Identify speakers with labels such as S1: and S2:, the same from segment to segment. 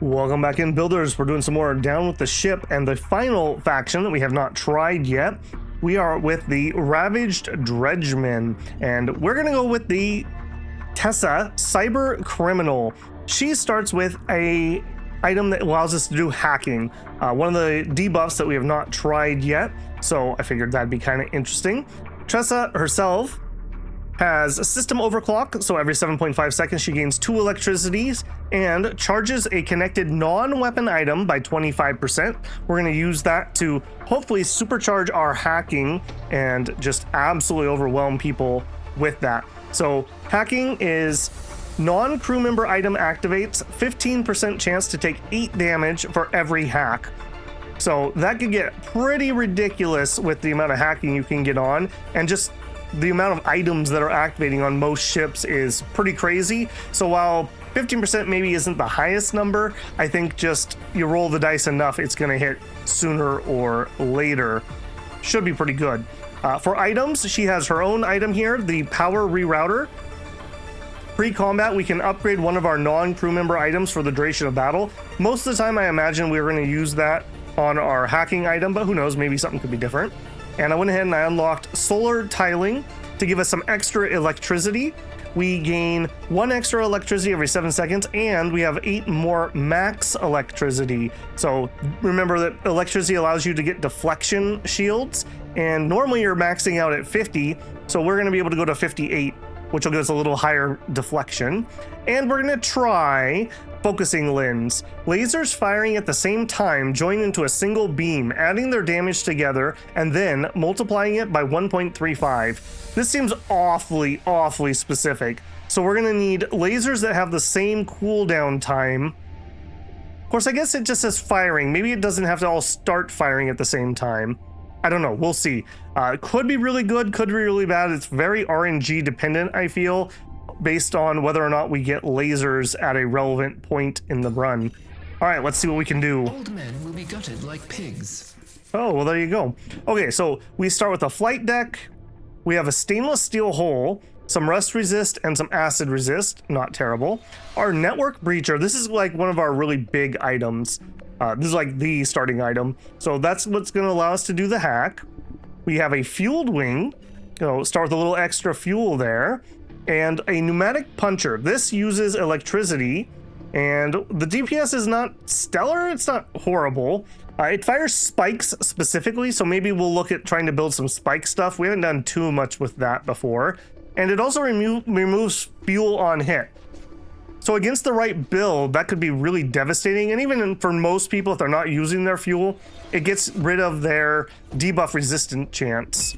S1: Welcome back in, builders. We're doing some more Down with the Ship, and the final faction that we have not tried yet. We are with the Ravaged Dredgemen, and we're gonna go with the Tessa, Cyber Criminal. She starts with a item that allows us to do hacking, one of the debuffs that we have not tried yet, so I figured that'd be kind of interesting. Tessa herself has a system overclock, so every 7.5 seconds she gains 2 electricities and charges a connected non-weapon item by 25%. We're going to use that to hopefully supercharge our hacking and just absolutely overwhelm people with that. So hacking is non-crew member item activates 15% chance to take 8 damage for every hack. So that could get pretty ridiculous with the amount of hacking you can get on, and just the amount of items that are activating on most ships is pretty crazy. So while 15% maybe isn't the highest number, I think just you roll the dice enough, it's going to hit sooner or later. Should be pretty good. For items, she has her own item here, the Power Rerouter. Pre-combat, we can upgrade one of our non-crew member items for the duration of battle. Most of the time, I imagine we're going to use that on our hacking item, but who knows, maybe something could be different. And I went ahead and I unlocked solar tiling to give us some extra electricity. We gain 1 extra electricity every 7 seconds, and we have 8 more max electricity. So remember that electricity allows you to get deflection shields, and normally you're maxing out at 50, so we're going to be able to go to 58, which will give us a little higher deflection. And we're going to try focusing lens. Lasers firing at the same time join into a single beam, adding their damage together and then multiplying it by 1.35. This seems awfully specific. So we're going to need lasers that have the same cooldown time. Of course, I guess it just says firing. Maybe it doesn't have to all start firing at the same time. I don't know. We'll see. Could be really good, could be really bad. It's very RNG dependent, I feel, based on whether or not we get lasers at a relevant point in the run. All right, let's see what we can do.
S2: Old men will be gutted like pigs.
S1: Oh, well, there you go. Okay, so we start with a flight deck. We have a stainless steel hull, some rust resist, and some acid resist. Not terrible. Our network breacher, this is like one of our really big items. This is like the starting item. So that's what's going to allow us to do the hack. We have a fueled wing. Start with a little extra fuel there. And a pneumatic puncher. This uses electricity, and the DPS is not stellar. It's not horrible. It fires spikes specifically, so maybe we'll look at trying to build some spike stuff. We haven't done too much with that before. And it also removes fuel on hit. So against the right build, that could be really devastating. And even for most people, if they're not using their fuel, it gets rid of their debuff resistant chance.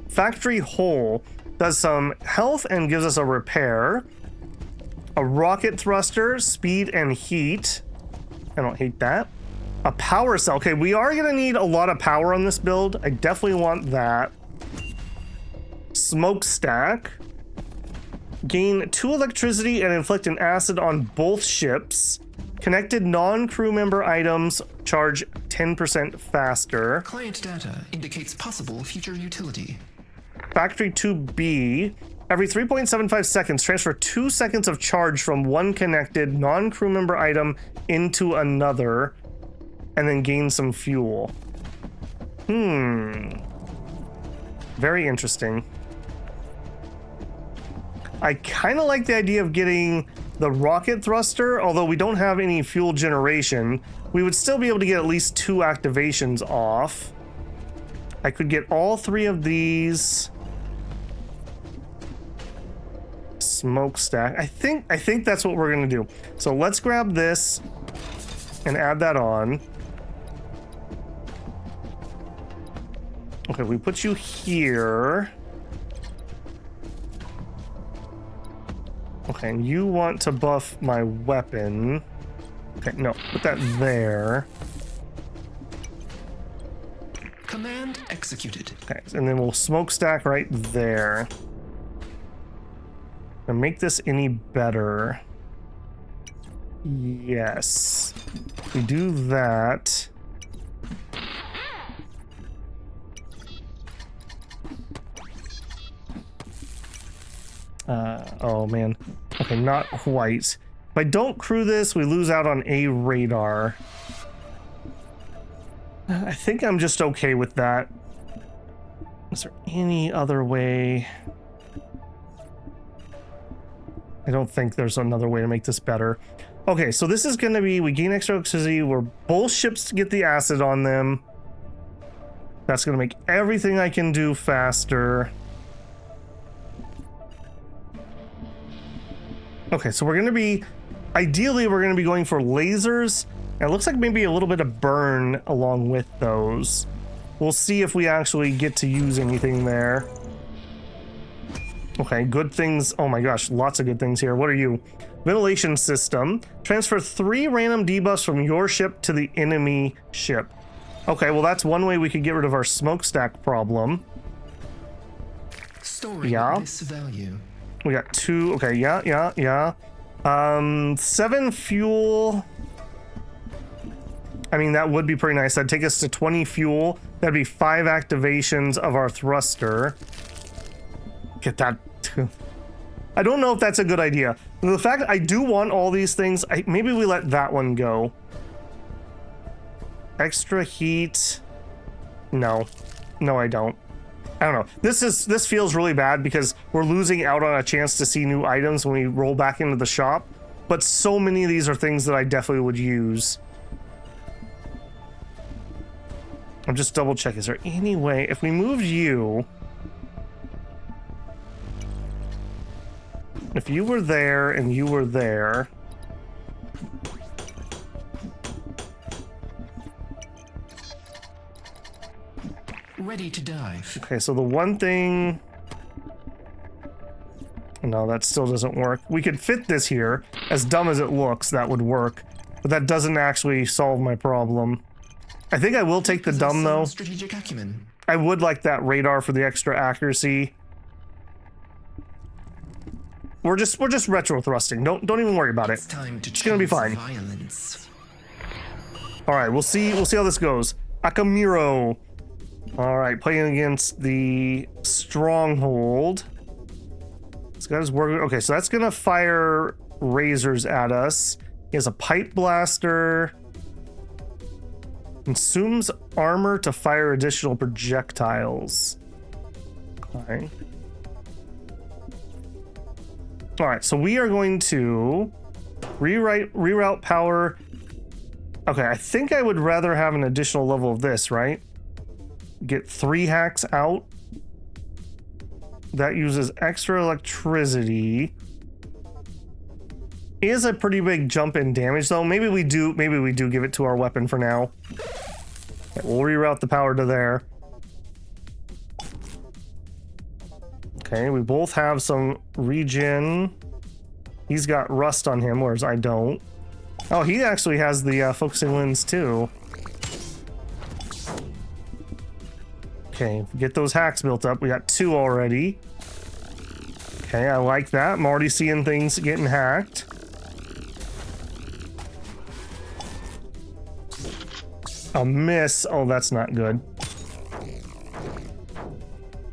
S1: Factory Hole does some health and gives us a repair. A rocket thruster, speed and heat. I don't hate that. A power cell. Okay, we are gonna need a lot of power on this build. I definitely want that. Smokestack. Gain 2 electricity and inflict an acid on both ships. Connected non-crew member items charge 10% faster.
S2: Client data indicates possible future utility.
S1: Factory 2B. Every 3.75 seconds, transfer 2 seconds of charge from one connected non-crew member item into another, and then gain some fuel. Very interesting. I kind of like the idea of getting the rocket thruster, although we don't have any fuel generation. We would still be able to get at least 2 activations off. I could get all 3 of these. Smokestack. I think that's what we're gonna do. So let's grab this and add that on. Okay, we put you here. Okay, and you want to buff my weapon. Okay, no, put that there.
S2: Command executed.
S1: Okay, and then we'll smokestack right there. And make this any better. Yes. We do that. Oh man. Okay, not quite. If I don't crew this, we lose out on a radar. I think I'm just okay with that. Is there any other way? I don't think there's another way to make this better. Okay, so this is going to be, we gain extra electricity. We're both ships to get the acid on them. That's going to make everything I can do faster. Okay, so we're going to be, ideally we're going to be going for lasers. And it looks like maybe a little bit of burn along with those. We'll see if we actually get to use anything there. Okay, good things. Oh my gosh, lots of good things here. What are you? Ventilation system. Transfer 3 random debuffs from your ship to the enemy ship. Okay, well that's one way we could get rid of our smokestack problem.
S2: Storing this value.
S1: We got 2. Okay, yeah. 7 fuel. I mean, that would be pretty nice. That'd take us to 20 fuel. That'd be 5 activations of our thruster. Get that. I don't know if that's a good idea. The fact I do want all these things, maybe we let that one go. Extra heat. No, I don't. I don't know. This feels really bad because we're losing out on a chance to see new items when we roll back into the shop. But so many of these are things that I definitely would use. I'm just double checking. Is there any way if we moved you? If you were there and you were there.
S2: Ready to dive.
S1: Okay, so the one thing. No, that still doesn't work. We could fit this here. As dumb as it looks, that would work. But that doesn't actually solve my problem. I think I will take the dumb though.
S2: Strategic acumen.
S1: I would like that radar for the extra accuracy. We're just retro thrusting. Don't even worry about it. It's gonna be fine.
S2: Violence.
S1: All right, we'll see how this goes. Akamiro. All right, playing against the stronghold. This guy's working. Okay, so that's gonna fire razors at us. He has a pipe blaster. Consumes armor to fire additional projectiles. Okay. All right, so we are going to reroute power. Okay, I think I would rather have an additional level of this, right? Get 3 hacks out. That uses extra electricity. Is a pretty big jump in damage though. Maybe we do give it to our weapon for now. Okay, we'll reroute the power to there. Okay, we both have some regen. He's got rust on him, whereas I don't. Oh, he actually has the focusing lens too. Okay, get those hacks built up. We got 2 already. Okay, I like that. I'm already seeing things getting hacked. A miss. Oh, that's not good.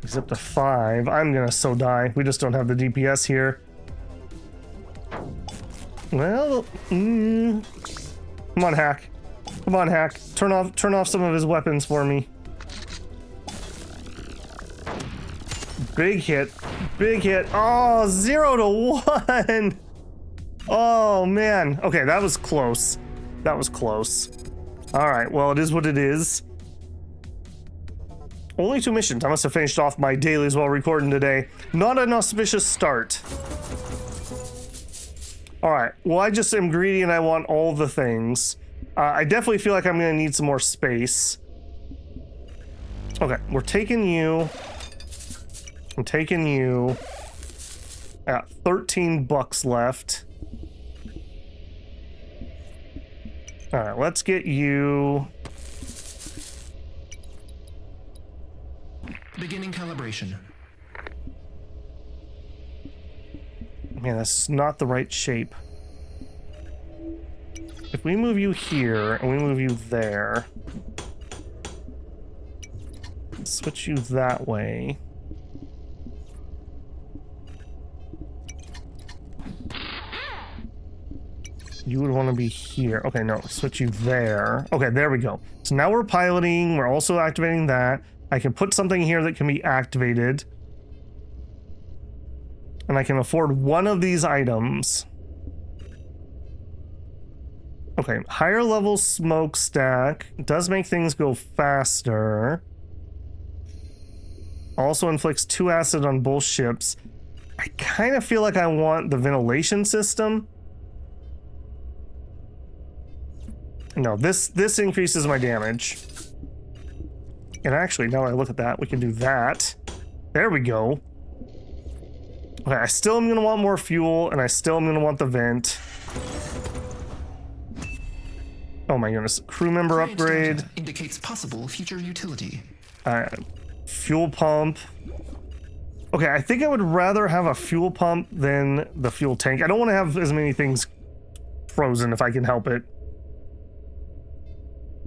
S1: He's up to 5. I'm gonna so die. We just don't have the DPS here. Well, come on, hack. Come on, hack. Turn off some of his weapons for me. Big hit. Big hit. Oh, 0 to 1. Oh, man. Okay, that was close. That was close. All right, well, it is what it is. Only 2 missions. I must have finished off my dailies while recording today. Not an auspicious start. All right, well, I just am greedy and I want all the things. I definitely feel like I'm gonna need some more space. Okay, we're taking you. I'm taking you. I got 13 bucks left. All right, let's get you.
S2: Beginning calibration.
S1: Man, that's not the right shape. If we move you here and we move you there, switch you that way. You would want to be here. Okay, no, switch you there. Okay, there we go. So now we're piloting. We're also activating that. I can put something here that can be activated. And I can afford one of these items. Okay, higher level smokestack does make things go faster. Also inflicts 2 acid on both ships. I kind of feel like I want the ventilation system. No, this increases my damage. And actually, now that I look at that, we can do that. There we go. Okay, I still am going to want more fuel, and I still am going to want the vent. Oh my goodness. Crew member upgrade.
S2: Data indicates possible future utility.
S1: Fuel pump. Okay, I think I would rather have a fuel pump than the fuel tank. I don't want to have as many things frozen if I can help it.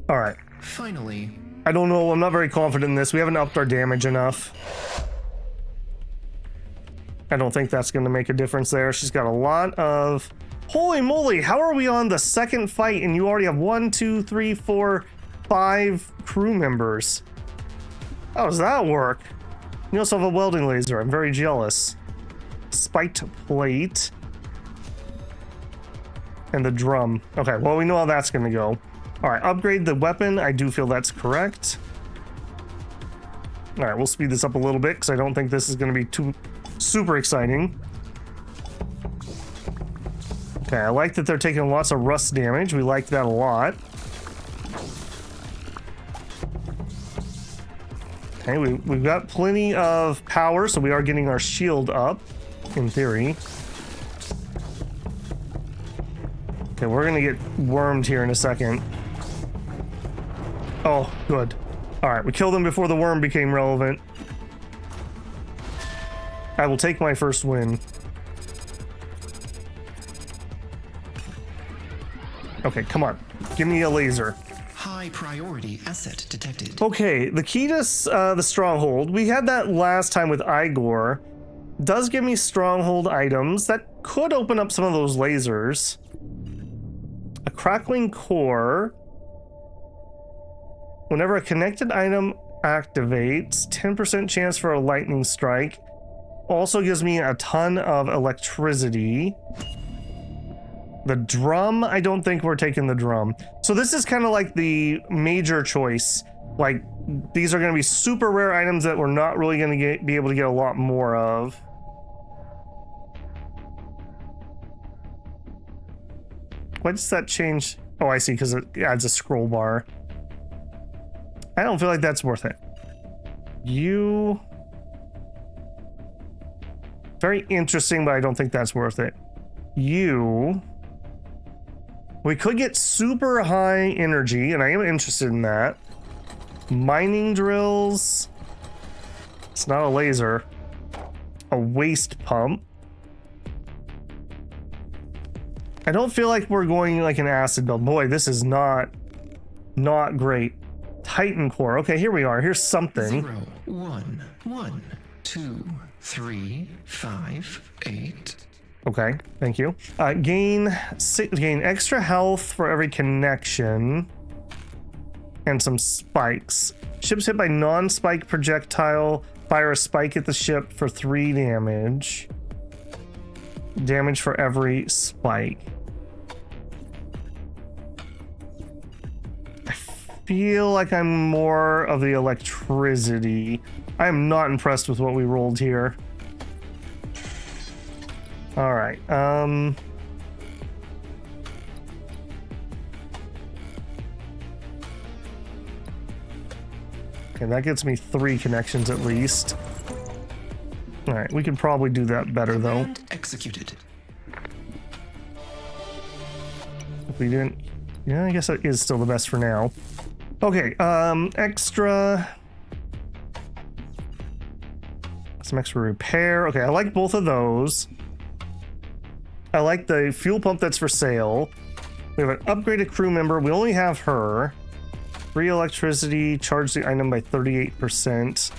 S1: All right.
S2: Finally.
S1: I don't know. I'm not very confident in this. We haven't upped our damage enough. I don't think that's going to make a difference there. She's got a lot of... Holy moly, how are we on the second fight and you already have 1, 2, 3, 4, 5 crew members? How does that work? You also have a welding laser. I'm very jealous. Spiked plate. And the drum. Okay, well, we know how that's going to go. All right, upgrade the weapon. I do feel that's correct. All right, we'll speed this up a little bit because I don't think this is going to be too super exciting. Okay, I like that they're taking lots of rust damage. We like that a lot. Okay, we've got plenty of power, so we are getting our shield up, in theory. Okay, we're gonna get wormed here in a second. Oh, good. All right, we killed him before the worm became relevant. I will take my first win. Okay, come on. Give me a laser.
S2: High priority asset detected.
S1: Okay, the key to the stronghold, we had that last time with Igor, does give me stronghold items that could open up some of those lasers. A crackling core. Whenever a connected item activates, 10% chance for a lightning strike. Also gives me a ton of electricity. The drum, I don't think we're taking the drum. So this is kind of like the major choice. Like, these are going to be super rare items that we're not really going to be able to get a lot more of. Why does that change? Oh, I see, because it adds a scroll bar. I don't feel like that's worth it. You... Very interesting, but I don't think that's worth it. You... We could get super high energy, and I am interested in that. Mining drills. It's not a laser. A waste pump. I don't feel like we're going like an acid build. Boy, this is not great. Titan core. Okay, here we are. Here's something.
S2: 0, 1, 1, 2, 3, 5, 8.
S1: Okay, thank you. Gain extra health for every connection. And some spikes. Ships hit by non-spike projectile. Fire a spike at the ship for 3 damage. Damage for every spike. I feel like I'm more of the electricity. I am not impressed with what we rolled here. All right. Okay, that gets me 3 connections at least. All right, we can probably do that better though.
S2: And executed.
S1: If we didn't, yeah, I guess that is still the best for now. Okay, extra. Some extra repair. Okay, I like both of those. I like the fuel pump that's for sale. We have an upgraded crew member. We only have her. Free electricity. Charge the item by 38%.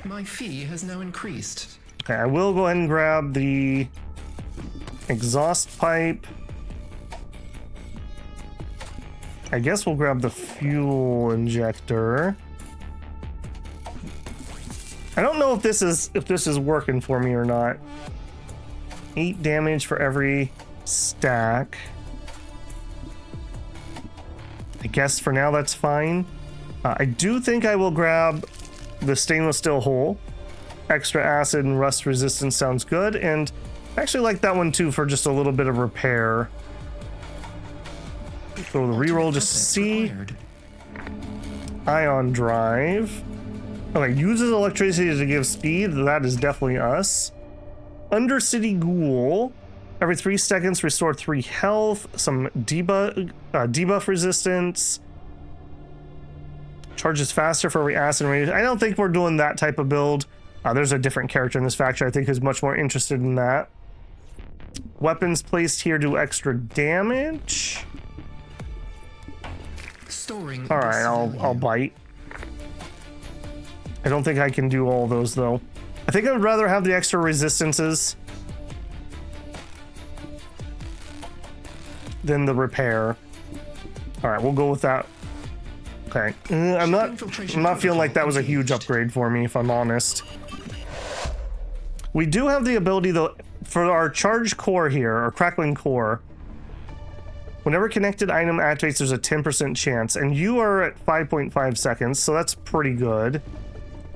S2: My fee has now increased.
S1: Okay, I will go ahead and grab the exhaust pipe. I guess we'll grab the fuel injector. I don't know if this is working for me or not. 8 damage for every stack. I guess for now that's fine. I do think I will grab the stainless steel hull. Extra acid and rust resistance sounds good, and I actually like that one too for just a little bit of repair. So the reroll just to see. Ion drive. Okay, uses electricity to give speed. That is definitely us. Undercity ghoul. Every 3 seconds, restore 3 health. Some debuff resistance. Charges faster for every acid range. I don't think we're doing that type of build. There's a different character in this faction I think who's much more interested in that. Weapons placed here do extra damage.
S2: Storing.
S1: All right, I'll bite. I don't think I can do all those though. I think I would rather have the extra resistances than the repair. All right, we'll go with that. Okay, I'm not feeling like that was a huge upgrade for me, if I'm honest. We do have the ability though for our charged core here, our crackling core. Whenever connected item activates, there's a 10% chance, and you are at 5.5 seconds, so that's pretty good.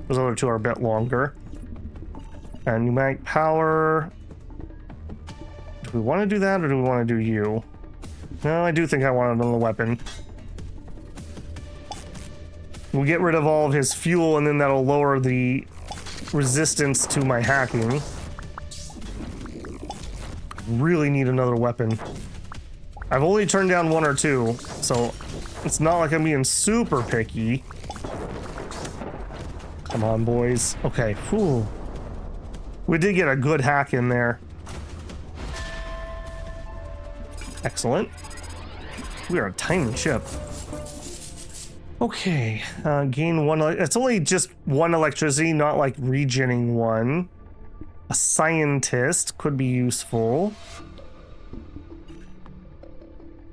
S1: Those other two are a bit longer. And pneumatic power. Do we want to do that, or do we want to do you? No, I do think I want it on the weapon. We'll get rid of all of his fuel, and then that'll lower the resistance to my hacking. Really need another weapon. I've only turned down 1 or 2, so it's not like I'm being super picky. Come on, boys. Okay, whew. We did get a good hack in there. Excellent. We are a tiny ship. Okay, gain 1. It's only just 1 electricity, not like regenning 1. A scientist could be useful.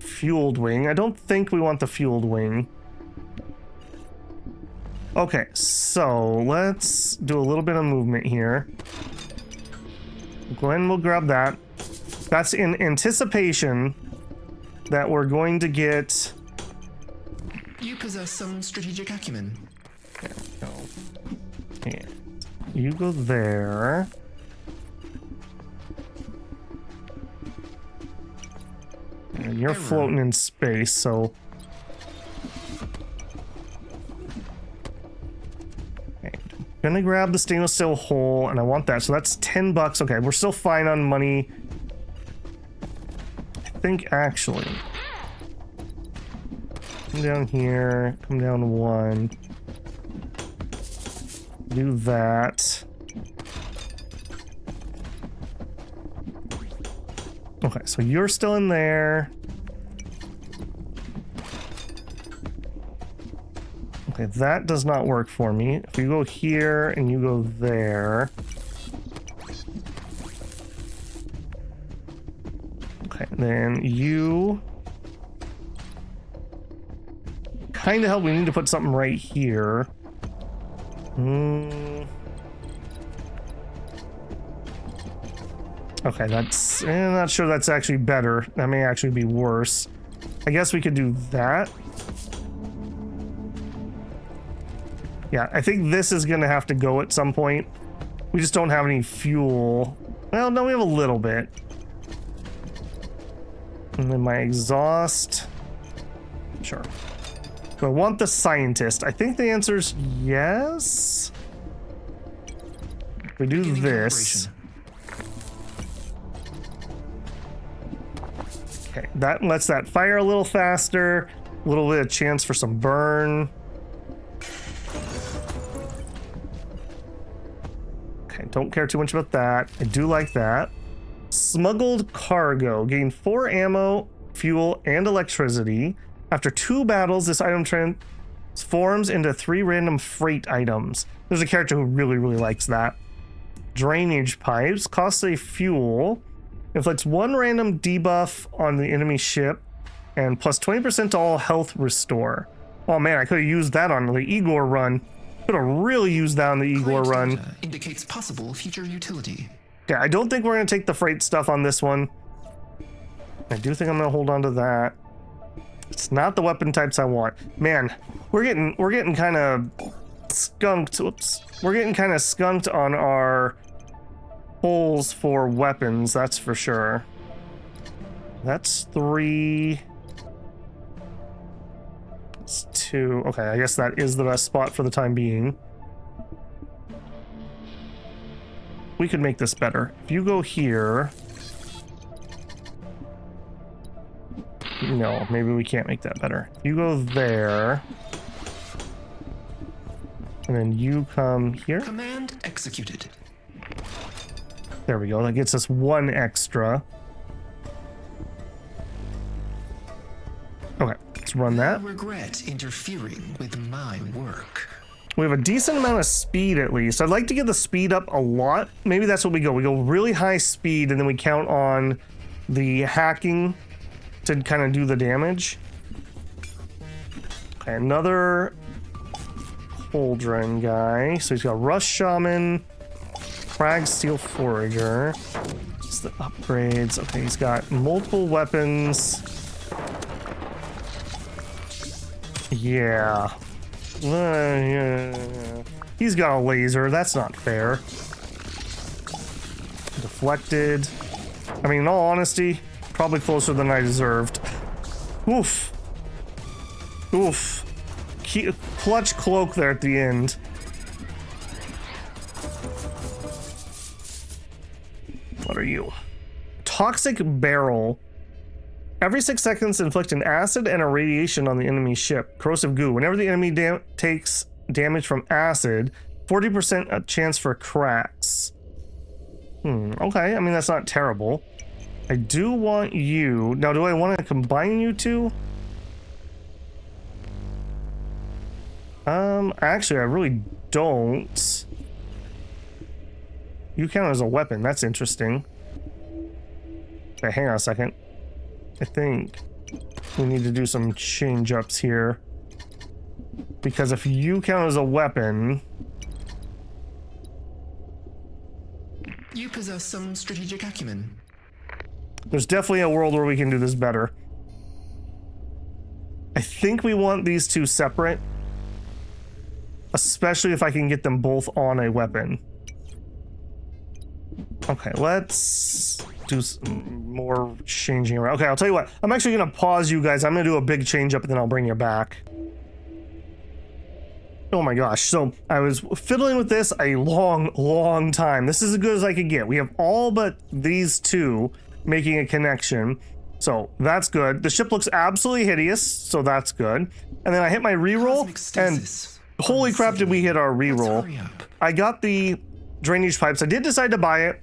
S1: Fueled wing. I don't think we want the fueled wing. Okay, so let's do a little bit of movement here. Glenn will grab that. That's in anticipation that we're going to get...
S2: You possess some strategic acumen.
S1: There we go. And you go there. And you're floating in space, so... Okay. Gonna grab the stainless steel hull, and I want that, so that's $10. Okay, we're still fine on money. I think, actually... Come down here, come down 1. Do that. Okay, so you're still in there. Okay, that does not work for me. If you go here and you go there. Okay, then you kind of help. We need to put something right here. Okay, that's... I'm not sure that's actually better. That may actually be worse. I guess we could do that. Yeah, I think this is going to have to go at some point. We just don't have any fuel. Well, no, we have a little bit. And then my exhaust. Sure. Do I want the scientist? I think the answer is yes. We do this. Okay, that lets that fire a little faster. A little bit of chance for some burn. Okay, don't care too much about that. I do like that. Smuggled cargo. Gain 4 ammo, fuel, and electricity. After 2 battles, this item transforms into 3 random freight items. There's a character who really likes that. Drainage pipes. Costly fuel. Inflicts 1 random debuff on the enemy ship and plus 20% to all health restore. Oh man, I could have used that on the Igor run. Could have really used that on the Igor
S2: Freight
S1: run.
S2: data indicates possible future utility.
S1: Yeah, I don't think we're gonna take the freight stuff on this one. I do think I'm gonna hold on to that. It's not the weapon types I want. Man, we're getting kind of skunked. Oops. We're getting kind of skunked on our holes for weapons, that's for sure. That's 3. It's 2. Okay, I guess that is the best spot for the time being. We could make this better. If you go here... No, maybe we can't make that better. You go there. And then you come here.
S2: Command executed.
S1: There we go. That gets us 1 extra. Okay, let's run that.
S2: I regret interfering with my work.
S1: We have a decent amount of speed at least. I'd like to get the speed up a lot. Maybe that's what we go. We go really high speed and then we count on the hacking to kind of do the damage. Okay, another Cauldron guy. So he's got Rush Shaman, Crag Steel Forager. Just the upgrades. Okay, he's got multiple weapons. Yeah. Yeah. He's got a laser. That's not fair. Deflected. I mean, in all honesty, probably closer than I deserved. Oof. Oof. Clutch cloak there at the end. What are you? Toxic barrel. Every 6 seconds, inflict an acid and a radiation on the enemy ship. Corrosive goo. Whenever the enemy takes damage from acid, 40% a chance for cracks. Okay. I mean, that's not terrible. I do want you. Now, do I want to combine you two? Actually, I really don't. You count as a weapon. That's interesting. Okay, hang on a second. I think we need to do some change-ups here. Because if you count as a weapon...
S2: You possess some strategic acumen.
S1: There's definitely a world where we can do this better. I think we want these two separate. Especially if I can get them both on a weapon. Okay, let's do some more changing around. Okay, I'll tell you what. I'm actually going to pause you guys. I'm going to do a big change up and then I'll bring you back. Oh my gosh. So I was fiddling with this a long time. This is as good as I could get. We have all but these two making a connection. So that's good. The ship looks absolutely hideous. So that's good. And then I hit my reroll and holy crap did we hit our reroll. I got the drainage pipes. I did decide to buy it.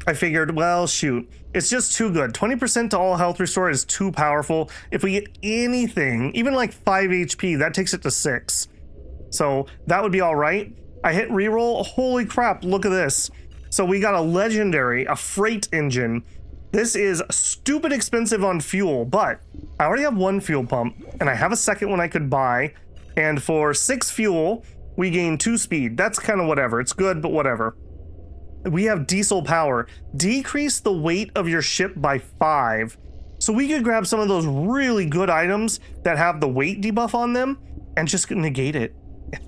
S1: I figured, well, shoot, it's just too good. 20% to all health restore is too powerful. If we get anything, even like 5 HP, that takes it to 6. So that would be all right. I hit reroll. Holy crap, look at this. So we got a legendary, a freight engine. This is stupid expensive on fuel, but I already have 1 fuel pump and I have a second one I could buy. And for 6 fuel, we gain 2 speed. That's kind of whatever. It's good, but whatever. We have diesel power. Decrease the weight of your ship by 5. So we could grab some of those really good items that have the weight debuff on them and just negate it.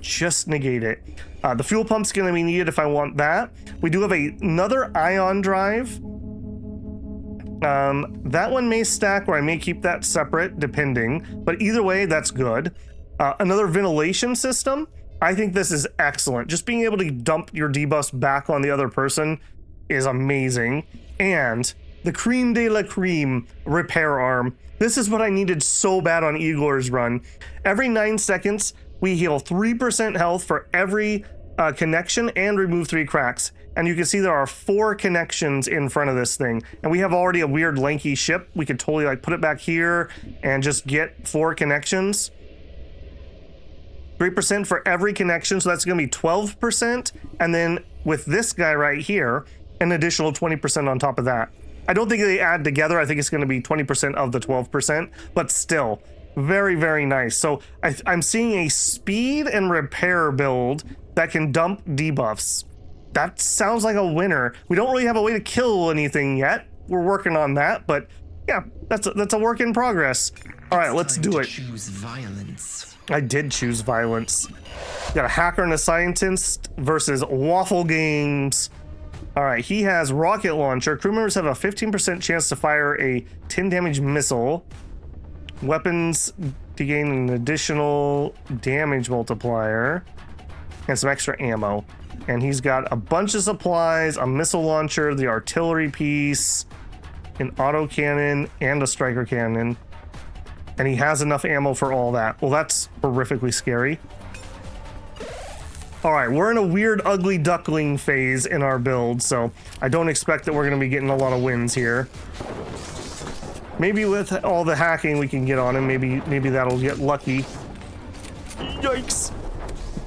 S1: Just negate it. The fuel pump's going to be needed if I want that. We do have another ion drive. That one may stack or I may keep that separate depending. But either way, that's good. Another ventilation system. I think this is excellent. Just being able to dump your debuffs back on the other person is amazing. And the creme de la creme repair arm. This is what I needed so bad on Igor's run. Every 9 seconds, we heal 3% health for every connection and remove 3 cracks. And you can see there are 4 connections in front of this thing. And we have already a weird lanky ship. We could totally like put it back here and just get 4 connections. 3% for every connection, so that's going to be 12%. And then with this guy right here, an additional 20% on top of that. I don't think they add together. I think it's going to be 20% of the 12%, but still very, very nice. So I'm seeing a speed and repair build that can dump debuffs. That sounds like a winner. We don't really have a way to kill anything yet. We're working on that, but yeah, that's a work in progress. All right, let's do it.
S2: Choose violence.
S1: I did choose violence. Got a hacker and a scientist versus Waffle Games. All right, he has rocket launcher. Crew members have a 15% chance to fire a 10 damage missile. Weapons to gain an additional damage multiplier and some extra ammo. And he's got a bunch of supplies, a missile launcher, the artillery piece, an autocannon, and a striker cannon. And he has enough ammo for all that. Well, that's horrifically scary. All right, we're in a weird ugly duckling phase in our build, so I don't expect that we're going to be getting a lot of wins here. Maybe with all the hacking we can get on him, maybe that'll get lucky. Yikes.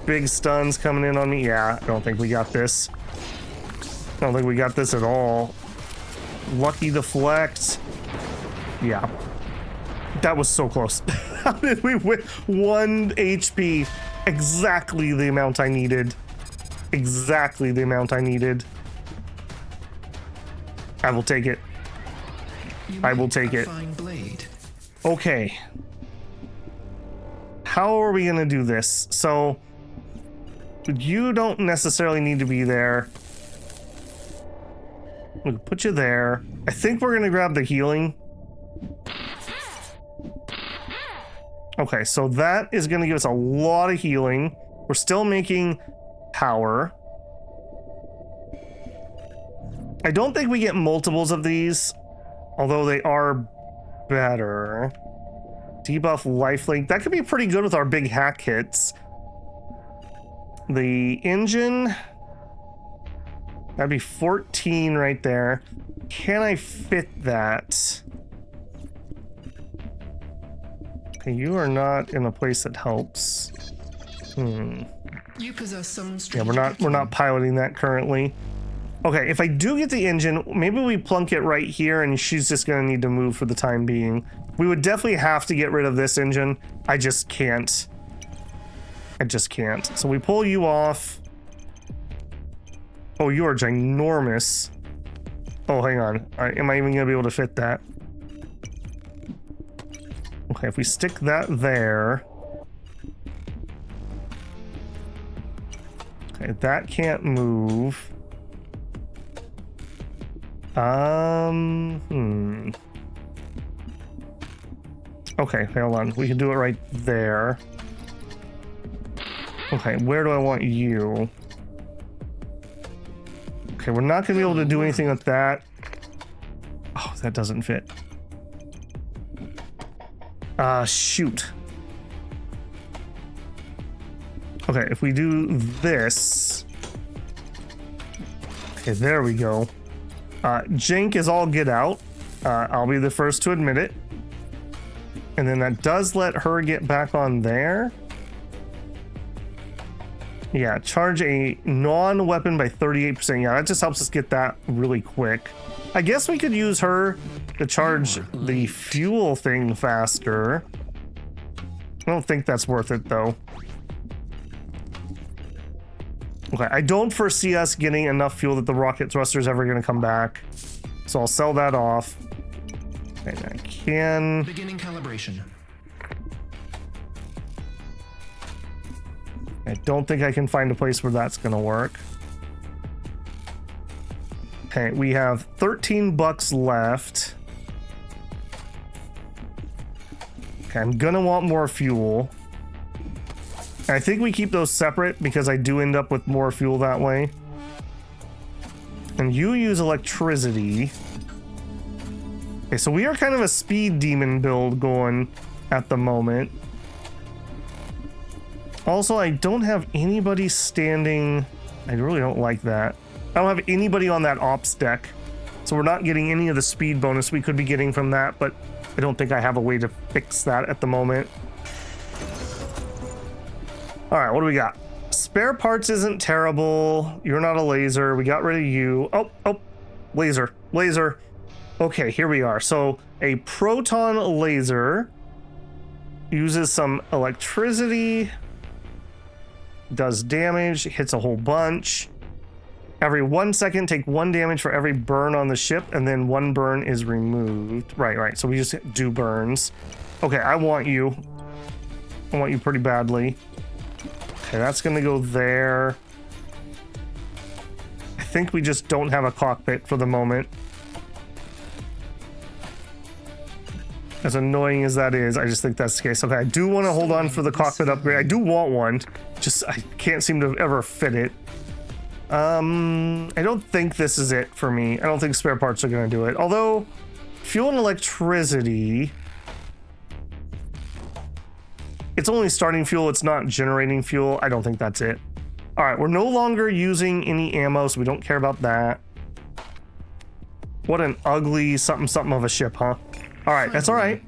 S1: Big stuns coming in on me. Yeah, I don't think we got this. I don't think we got this at all. Lucky deflect. Yeah. That was so close. How did we win? 1 HP. Exactly the amount I needed. Exactly the amount I needed. I will take it. I will take it.
S2: Fine blade.
S1: Okay. How are we gonna do this? So you don't necessarily need to be there. We'll put you there. I think we're gonna grab the healing. Okay, so that is gonna give us a lot of healing. We're still making power. I don't think we get multiples of these, although they are better. Debuff lifelink. That could be pretty good with our big hack hits. The engine. That'd be 14 right there. Can I fit that? Okay, you are not in a place that helps.
S2: You possess some
S1: Yeah, we're not piloting that currently. Okay, if I do get the engine, maybe we plunk it right here and she's just gonna need to move for the time being. We would definitely have to get rid of this engine. I just can't. I just can't. So we pull you off. Oh, you are ginormous. Oh, hang on. All right, am I even gonna be able to fit that? Okay, if we stick that there. Okay, that can't move. Okay, hold on. We can do it right there. Okay, where do I want you? Okay, we're not gonna be able to do anything with that. Oh, that doesn't fit. Shoot. Okay, if we do this. Okay, there we go. Jank is all get out. I'll be the first to admit it. And then that does let her get back on there. Yeah, charge a non-weapon by 38%. Yeah, that just helps us get that really quick. I guess we could use her to charge the fuel thing faster. I don't think that's worth it though. Okay, I don't foresee us getting enough fuel that the rocket thruster is ever going to come back. So I'll sell that off. And I can...
S2: Beginning calibration.
S1: I don't think I can find a place where that's going to work. Okay, we have 13 bucks left. Okay, I'm going to want more fuel. I think we keep those separate because I do end up with more fuel that way. And you use electricity. Okay, so we are kind of a speed demon build going at the moment. Also, I don't have anybody standing. I really don't like that. I don't have anybody on that ops deck. So we're not getting any of the speed bonus we could be getting from that, but I don't think I have a way to fix that at the moment. All right, what do we got? Spare parts isn't terrible. You're not a laser. We got rid of you. Oh, laser. Okay, here we are. So a proton laser uses some electricity, does damage, hits a whole bunch. Every 1 second, take 1 damage for every burn on the ship, and then 1 burn is removed. Right. So we just do burns. Okay, I want you. I want you pretty badly. Okay, that's gonna go there. I think we just don't have a cockpit for the moment. As annoying as that is, I just think that's the case. Okay, I do want to hold on for the cockpit upgrade. I do want one. Just, I can't seem to ever fit it. I don't think this is it for me. I don't think spare parts are going to do it. Although, fuel and electricity... It's only starting fuel. It's not generating fuel. I don't think that's it. All right, we're no longer using any ammo, so we don't care about that. What an ugly something of a ship, huh? All right, that's all right.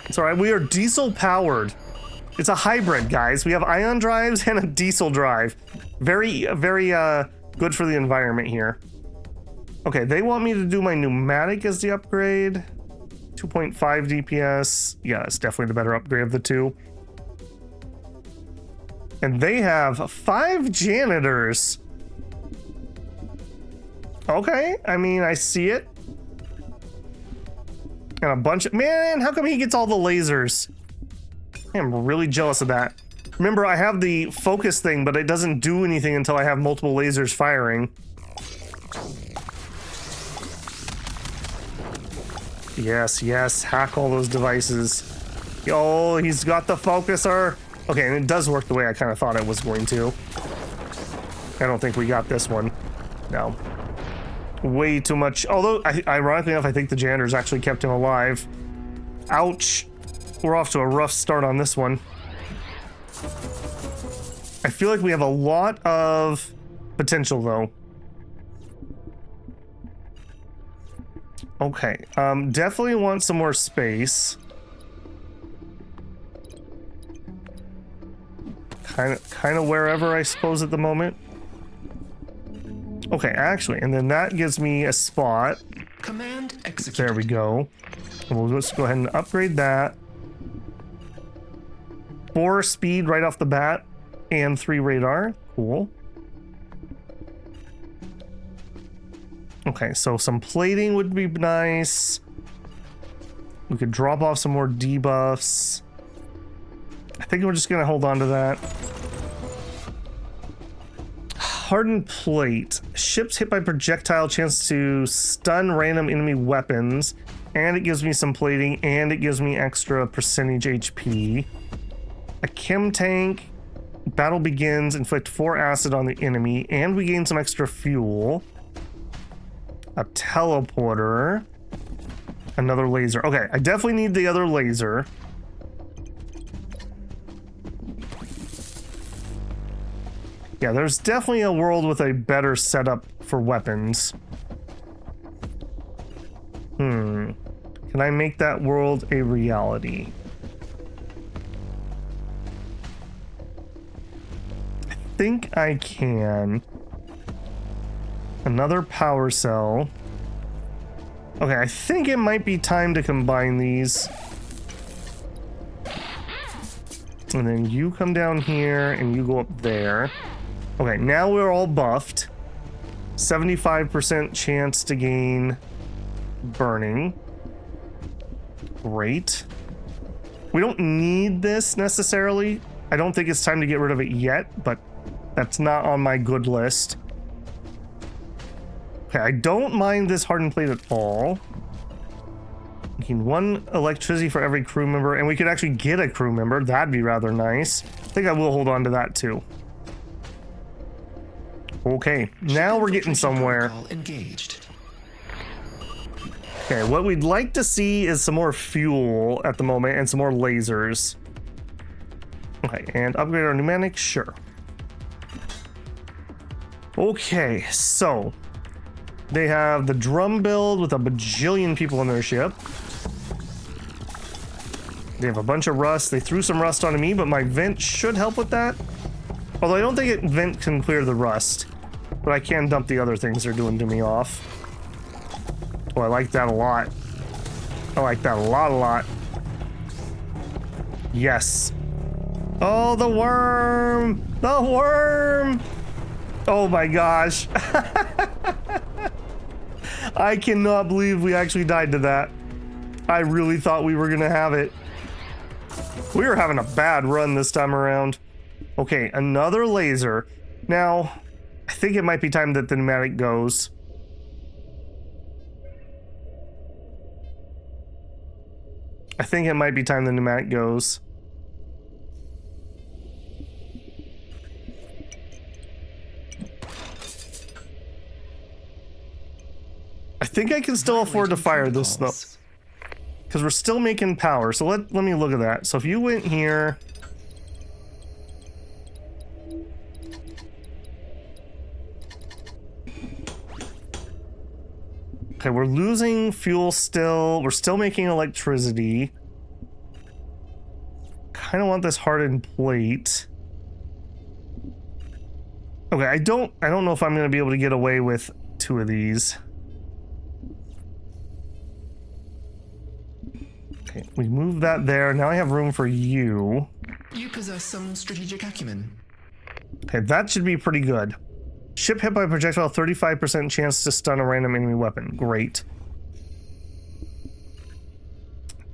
S1: It's all right. We are diesel powered. It's a hybrid, guys. We have ion drives and a diesel drive. Very good for the environment here. Okay, they want me to do my pneumatic as the upgrade. 2.5 DPS. Yeah, it's definitely the better upgrade of the two. And they have 5 janitors. Okay, I mean, I see it. And a bunch of... Man, how come he gets all the lasers? I'm really jealous of that. Remember, I have the focus thing, but it doesn't do anything until I have multiple lasers firing. Yes, hack all those devices. Oh, he's got the focuser. Okay, and it does work the way I kind of thought it was going to. I don't think we got this one. No. Way too much. Although, ironically enough, I think the janitors actually kept him alive. Ouch. We're off to a rough start on this one. I feel like we have a lot of potential, though. Okay, definitely want some more space. Kind of wherever, I suppose, at the moment. Okay, actually, and then that gives me a spot.
S2: Command executed.
S1: There we go. And we'll just go ahead and upgrade that. 4 speed right off the bat, and 3 radar. Cool. Okay, so some plating would be nice. We could drop off some more debuffs. I think we're just gonna hold on to that. Hardened plate. Ships hit by projectile, chance to stun random enemy weapons, and it gives me some plating, and it gives me extra percentage HP. A chem tank. Battle begins, inflict 4 acid on the enemy, and we gain some extra fuel. A teleporter. Another laser. Okay, I definitely need the other laser. Yeah, there's definitely a world with a better setup for weapons. Can I make that world a reality? I think I can. Another power cell. Okay, I think it might be time to combine these. And then you come down here and you go up there. Okay, now we're all buffed. 75% chance to gain burning. Great. We don't need this necessarily. I don't think it's time to get rid of it yet, but that's not on my good list. Okay, I don't mind this hardened plate at all. Making 1 electricity for every crew member, and we could actually get a crew member. That'd be rather nice. I think I will hold on to that too. Okay, now we're getting somewhere.
S2: Engaged.
S1: Okay, what we'd like to see is some more fuel at the moment and some more lasers. Okay, and upgrade our pneumatic, sure. Okay, so they have the drum build with a bajillion people on their ship. They have a bunch of rust. They threw some rust onto me, but my vent should help with that. Although I don't think vent can clear the rust, but I can dump the other things they're doing to me off. Oh, I like that a lot. I like that a lot. Yes. Oh, the worm! The worm! Oh my gosh. I cannot believe we actually died to that. I really thought we were gonna have it. We were having a bad run this time around. Okay, another laser. Now, I think it might be time that the pneumatic goes. I think it might be time the pneumatic goes. I think I can still afford to fire this though, because we're still making power. So let me look at that. So if you went here, okay, we're losing fuel still. We're still making electricity. Kind of want this hardened plate. Okay, I don't know if I'm going to be able to get away with 2 of these. Okay, we move that there. Now I have room for you.
S2: You possess some strategic acumen.
S1: Okay, that should be pretty good. Ship hit by projectile, 35% chance to stun a random enemy weapon. Great.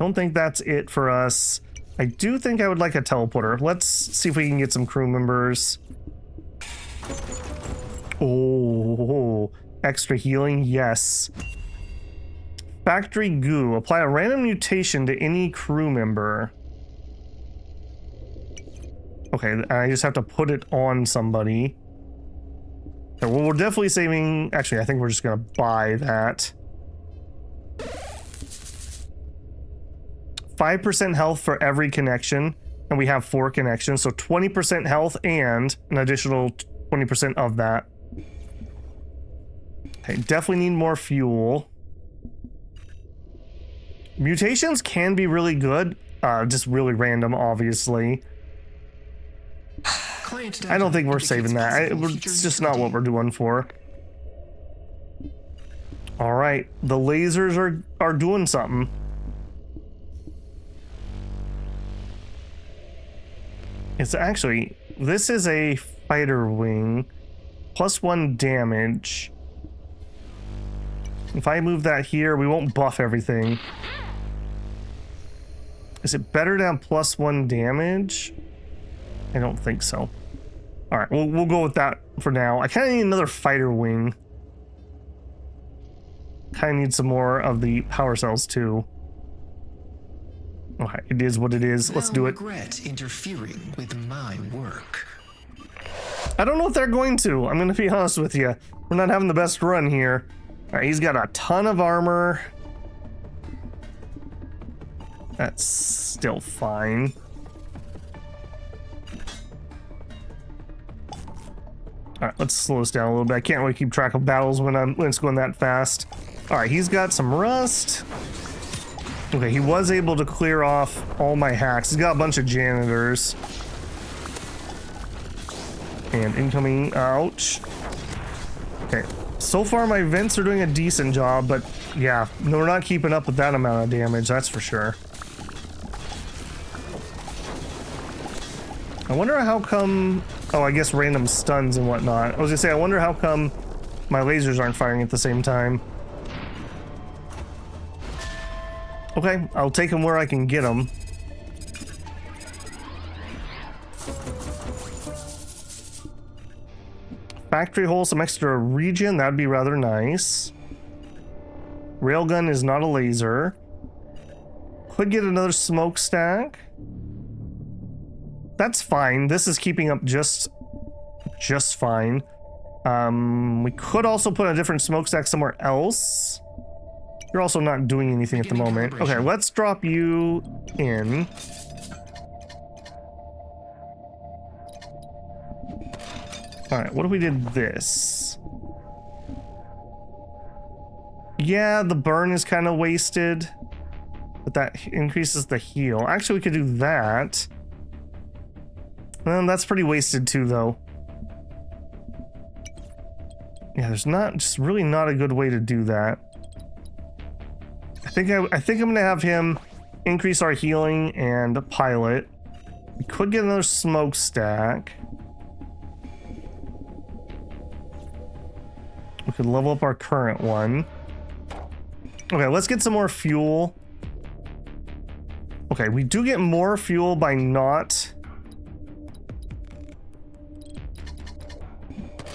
S1: Don't think that's it for us. I do think I would like a teleporter. Let's see if we can get some crew members. Oh, extra healing, yes. Factory goo. Apply a random mutation to any crew member. Okay, I just have to put it on somebody. Okay, well, we're definitely saving... Actually, I think we're just gonna buy that. 5% health for every connection, and we have 4 connections, so 20% health and an additional 20% of that. Okay, definitely need more fuel. Mutations can be really good, just really random, obviously. I don't think we're saving that. It's just not what we're doing for. All right, the lasers are doing something. It's actually, this is a fighter wing, +1 damage. If I move that here, we won't buff everything. Is it better to have +1 damage? I don't think so. All right, we'll go with that for now. I kind of need another fighter wing. Kind of need some more of the power cells too. Okay, it is what it is. Let's do it.
S2: Regret interfering with my work.
S1: I don't know if they're going to. I'm going to be honest with you. We're not having the best run here. All right, he's got a ton of armor. That's still fine. All right, let's slow this down a little bit. I can't really keep track of battles when it's going that fast. All right, he's got some rust. Okay, he was able to clear off all my hacks. He's got a bunch of janitors. And incoming, ouch. Okay, so far my vents are doing a decent job, but yeah, no, we're not keeping up with that amount of damage, that's for sure. I wonder how come... Oh, I guess random stuns and whatnot. I was gonna say, I wonder how come my lasers aren't firing at the same time. Okay, I'll take them where I can get them. Factory hole, some extra regen, that'd be rather nice. Railgun is not a laser. Could get another smokestack. That's fine. This is keeping up just fine. We could also put a different smokestack somewhere else. You're also not doing anything at the moment. Okay, let's drop you in. All right, what if we did this? Yeah, the burn is kind of wasted, but that increases the heal. Actually, we could do that. That's pretty wasted too, though. Yeah, there's just really not a good way to do that. I think I'm gonna have him increase our healing and pilot. We could get another smokestack. We could level up our current one. Okay, let's get some more fuel. Okay, we do get more fuel by not...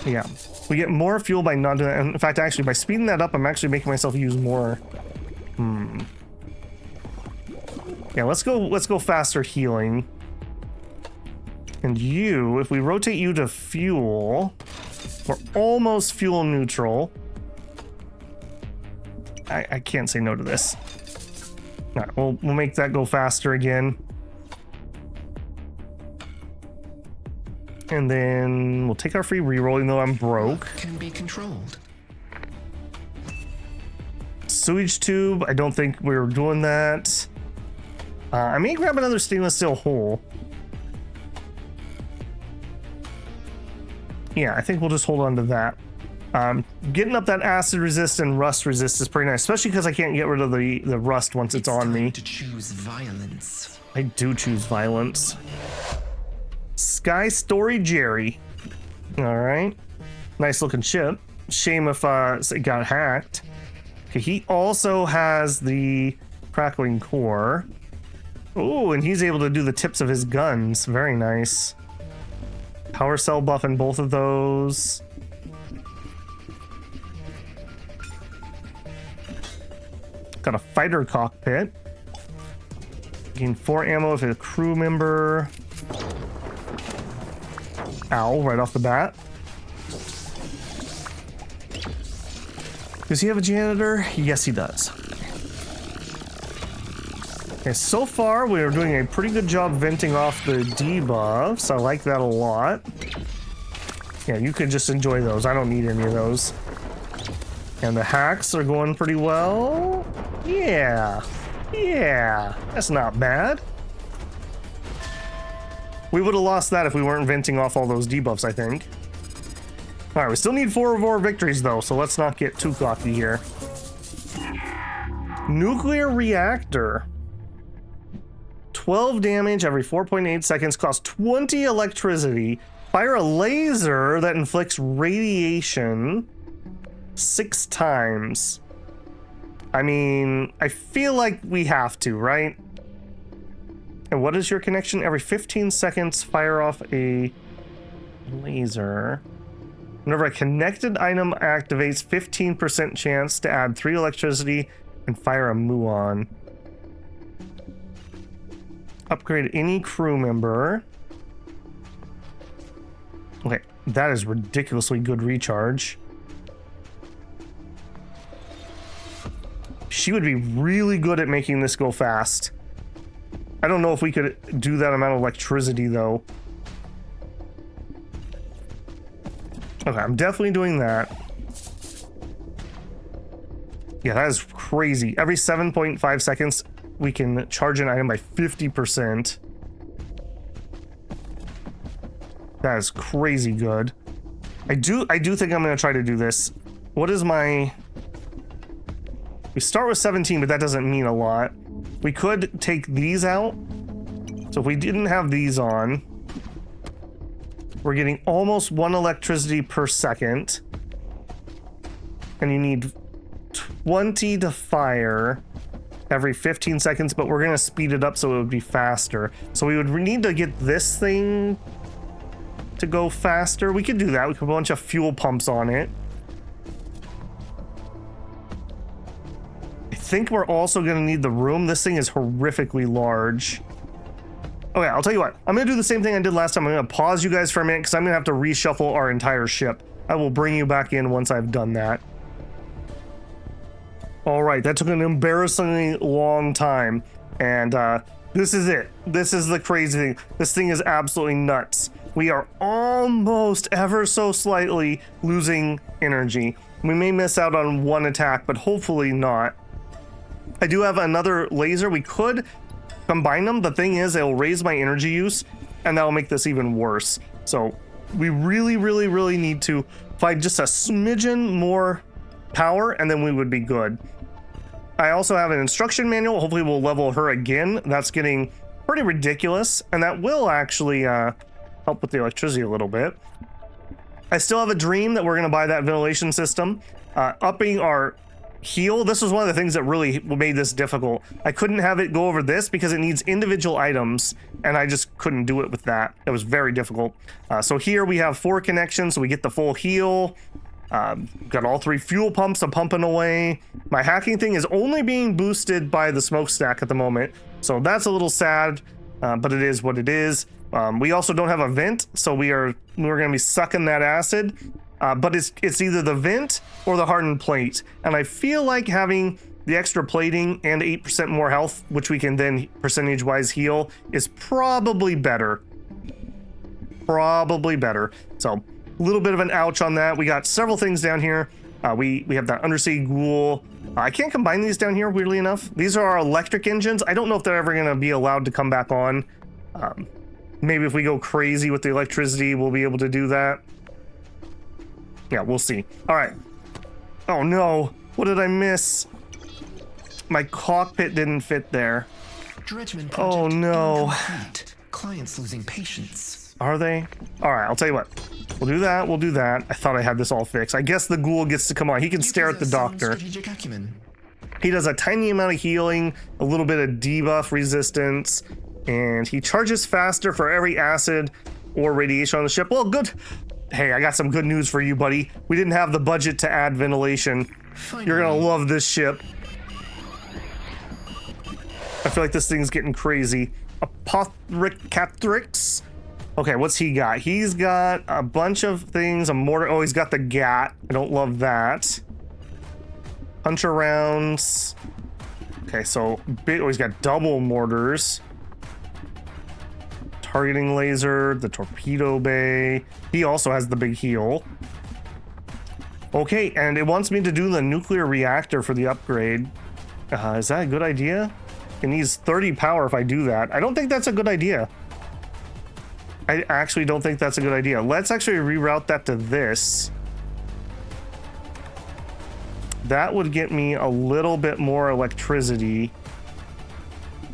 S1: Yeah, we get more fuel by not doing that. In fact, actually, by speeding that up, I'm actually making myself use more. Yeah, let's go faster healing. And you, if we rotate you to fuel, we're almost fuel neutral. I can't say no to this. All right, we'll make that go faster again. And then we'll take our free reroll, even though I'm broke.
S2: Can be controlled.
S1: Sewage tube, I don't think we're doing that. I may grab another stainless steel hole. Yeah, I think we'll just hold on to that. Getting up that acid resist and rust resist is pretty nice, especially because I can't get rid of the rust once it's on me.
S2: To choose violence.
S1: I do choose violence. Sky Story Jerry. All right. Nice looking ship. Shame if it got hacked. Okay, he also has the crackling core. Oh, and he's able to do the tips of his guns. Very nice. Power cell buff in both of those. Got a fighter cockpit. Gain 4 ammo if it's a crew member. Ow, right off the bat. Does he have a janitor? Yes, he does. Okay, so far we're doing a pretty good job venting off the debuffs. I like that a lot. Yeah, you can just enjoy those. I don't need any of those. And the hacks are going pretty well. Yeah. Yeah. That's not bad. We would have lost that if we weren't venting off all those debuffs, I think. All right, we still need 4 more victories, though, so let's not get too cocky here. Nuclear reactor. 12 damage every 4.8 seconds, costs 20 electricity. Fire a laser that inflicts radiation 6 times. I mean, I feel like we have to, right? And what is your connection? Every 15 seconds, fire off a laser. Whenever a connected item activates, 15% chance to add 3 electricity and fire a muon. Upgrade any crew member. Okay, that is ridiculously good recharge. She would be really good at making this go fast. I don't know if we could do that amount of electricity, though. Okay, I'm definitely doing that. Yeah, that is crazy. Every 7.5 seconds, we can charge an item by 50%. That is crazy good. I do think I'm going to try to do this. What is my... We start with 17, but that doesn't mean a lot. We could take these out. So if we didn't have these on, we're getting almost 1 electricity per second. And you need 20 to fire every 15 seconds, but we're going to speed it up so it would be faster. So we would need to get this thing to go faster. We could do that. We could put a bunch of fuel pumps on it. I think we're also going to need the room. This thing is horrifically large. Okay, I'll tell you what. I'm going to do the same thing I did last time. I'm going to pause you guys for a minute because I'm going to have to reshuffle our entire ship. I will bring you back in once I've done that. All right, that took an embarrassingly long time. And this is it. This is the crazy thing. This thing is absolutely nuts. We are almost ever so slightly losing energy. We may miss out on 1 attack, but hopefully not. I do have another laser. We could combine them. The thing is, it'll raise my energy use, and that'll make this even worse. So we really, really, really need to find just a smidgen more power, and then we would be good. I also have an instruction manual. Hopefully we'll level her again. That's getting pretty ridiculous, and that will actually help with the electricity a little bit. I still have a dream that we're going to buy that ventilation system. Upping our heal. This was one of the things that really made this difficult. I couldn't have it go over this because it needs individual items, and I just couldn't do it with that. It was very difficult. So here we have 4 connections, so we get the full heal. Got all 3 fuel pumps I'm pumping away. My hacking thing is only being boosted by the smokestack at the moment, so that's a little sad, but it is what it is. We also don't have a vent, so we're gonna be sucking that acid. But it's either the vent or the hardened plate, and I feel like having the extra plating and 8% more health, which we can then percentage-wise heal, is probably better. Probably better. So a little bit of an ouch on that. We got several things down here. We have that undersea ghoul. I can't combine these down here, weirdly enough. These are our electric engines. I don't know if they're ever gonna be allowed to come back on. Maybe if we go crazy with the electricity, we'll be able to do that. Yeah, we'll see. All right. Oh no, what did I miss? My cockpit didn't fit there.
S2: Dredgemen
S1: Oh no.
S2: incomplete. Clients losing patience.
S1: Are they? All right, I'll tell you what. We'll do that, we'll do that. I thought I had this all fixed. I guess the ghoul gets to come on. He can stare at the doctor.
S2: Strategic acumen.
S1: He does a tiny amount of healing, a little bit of debuff resistance, and he charges faster for every acid or radiation on the ship. Well, good. Hey, I got some good news for you, buddy. We didn't have the budget to add ventilation.
S2: Finally.
S1: You're gonna love this ship. I feel like this thing's getting crazy. Apothricatrix. Okay, what's he got? He's got a bunch of things. A mortar. Oh, he's got the gat. I don't love that. Puncher rounds. Okay, so big. Oh, he's got double mortars. Targeting laser, the torpedo bay. He also has the big heal. Okay, and it wants me to do the nuclear reactor for the upgrade. Is that a good idea? It needs 30 power if I do that. I don't think that's a good idea. I actually don't think that's a good idea. Let's actually reroute that to this. That would get me a little bit more electricity.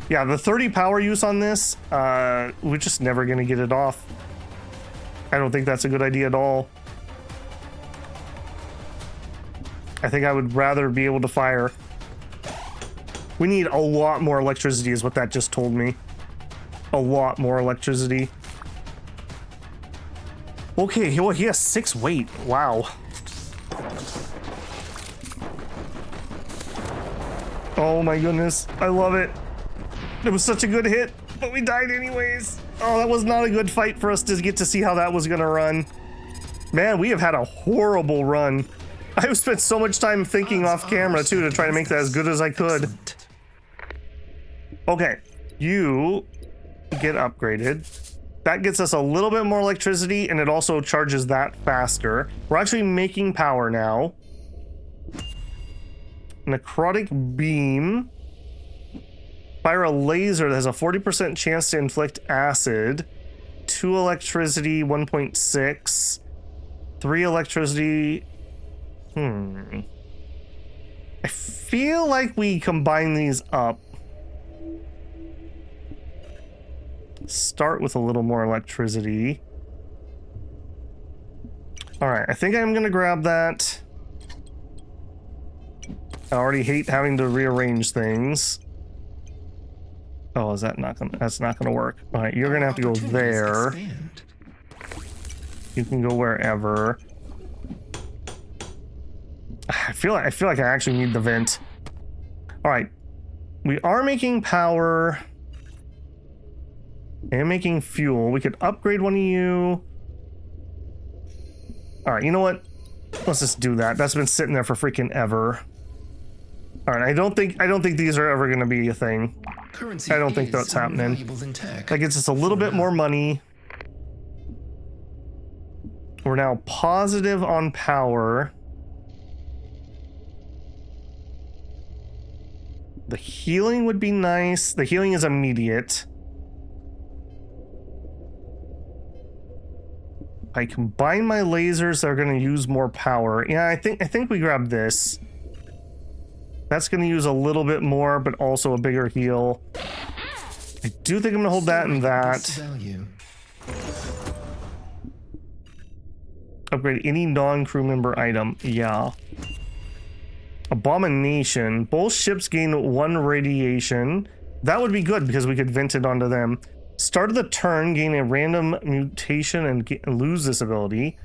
S1: Yeah, the 30 power use on this, we're just never gonna get it off. I don't think that's a good idea at all. I think I would rather be able to fire. We need a lot more electricity is what that just told me. A lot more electricity. Okay, well, he has 6 weight. Wow. Oh my goodness, I love it. It was such a good hit, but we died anyways. Oh, that was not a good fight for us to get to see how that was gonna run. Man, we have had a horrible run. I've spent so much time thinking off camera too to try to make that as good as I could.
S2: Excellent.
S1: Okay, you get upgraded. That gets us a little bit more electricity, and it also charges that faster. We're actually making power now. Necrotic beam. Fire a laser that has a 40% chance to inflict acid. 2 electricity, 1.6. 3 electricity. I feel like we combine these up. Start with a little more electricity. All right, I think I'm gonna grab that. I already hate having to rearrange things. Oh, is that not gonna? That's not gonna work. All right, you're gonna have to go there.
S2: Expand.
S1: You can go wherever. I feel like I actually need the vent. All right, we are making power and making fuel. We could upgrade one of you. All right, you know what? Let's just do that. That's been sitting there for freaking ever. All right, I don't think these are ever gonna be a thing.
S2: Currency
S1: I don't think
S2: is
S1: that's
S2: more
S1: happening.
S2: valuable than tech.
S1: That gets us a little bit more money. We're now positive on power. The healing would be nice. The healing is immediate. I combine my lasers that are going to use more power. Yeah, I think we grab this. That's going to use a little bit more, but also a bigger heal. I do think I'm going to hold that and that.
S2: Value.
S1: Upgrade any non-crew member item. Yeah. Abomination. Both ships gain 1 radiation. That would be good because we could vent it onto them. Start of the turn, gain a random mutation and lose this ability.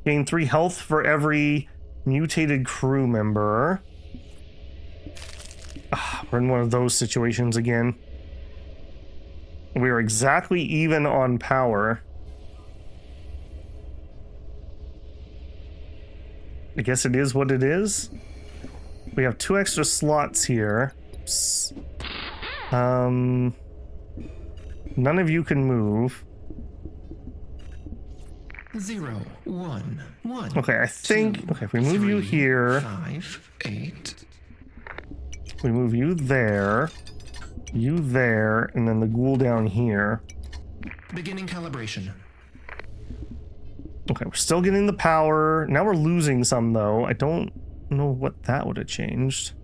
S1: Gain 3 health for every mutated crew member. We're in one of those situations again. We are exactly even on power. I guess it is what it is. We have 2 extra slots here. Oops. None of you can move.
S2: 0, 1, 1.
S1: Okay, I think.
S2: 2,
S1: okay, if we move
S2: 3,
S1: you here,
S2: 5, 8.
S1: we move you there, and then the ghoul down here.
S2: Beginning calibration.
S1: Okay, we're still getting the power. Now we're losing some, though. I don't know what that would have changed.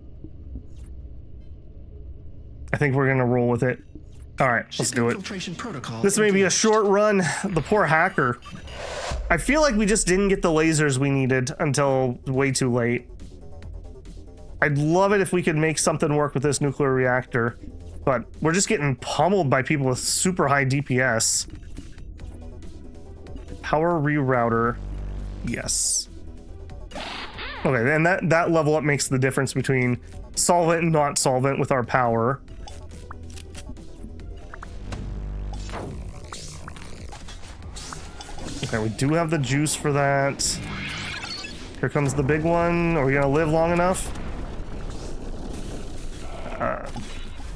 S1: I think we're gonna roll with it. All right, let's do it.
S2: Protocol
S1: This may be a short run. The poor hacker. I feel like we just didn't get the lasers we needed until way too late. I'd love it if we could make something work with this nuclear reactor, but we're just getting pummeled by people with super high DPS. Power rerouter. Yes. Okay, and that level up makes the difference between solvent and not solvent with our power. Okay, we do have the juice for that. Here comes the big one. Are we gonna live long enough?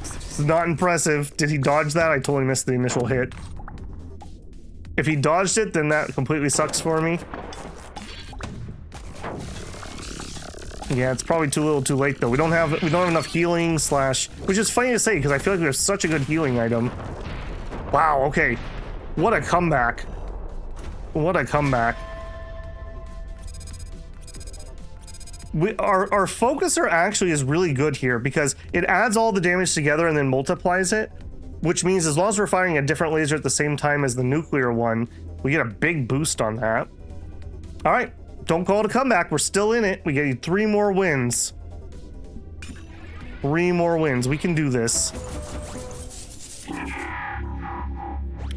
S1: This is not impressive. Did he dodge that? I totally missed the initial hit. If he dodged it, then that completely sucks for me. Yeah, it's probably too little too late though. We don't have enough healing slash, which is funny to say because I feel like we have such a good healing item. Wow, okay. What a comeback. What a comeback. Our focuser actually is really good here because it adds all the damage together and then multiplies it, which means as long as we're firing a different laser at the same time as the nuclear one, we get a big boost on that. All right, don't call it a comeback. We're still in it. We get 3 more wins. 3 more wins. We can do this.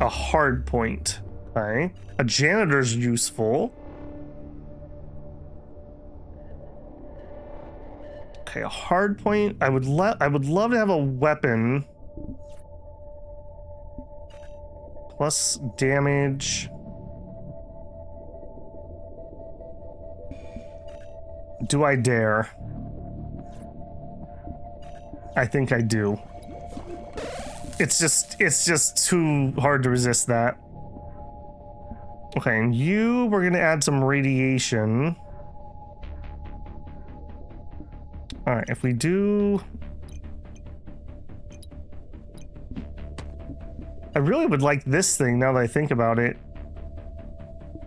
S1: A hard point. Okay. A janitor's useful. Okay, a hard point. I would love to have a weapon. Plus damage. Do I dare? I think I do. It's just too hard to resist that. Okay, and we're gonna add some radiation. All right, if we do, I really would like this thing now that I think about it,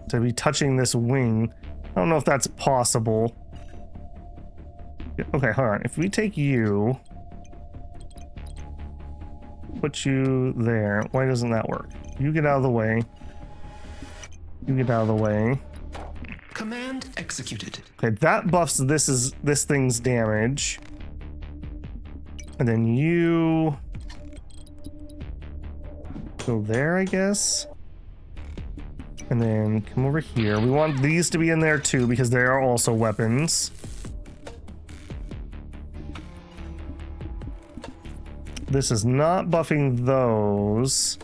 S1: to be touching this wing. I don't know if that's possible. Okay, hold on. If we take you, put you there, why doesn't that work? You get out of the way. You get out of the way.
S2: Command executed.
S1: Okay, that buffs this thing's damage. And then you go there, I guess. And then come over here. We want these to be in there too because they are also weapons. This is not buffing those.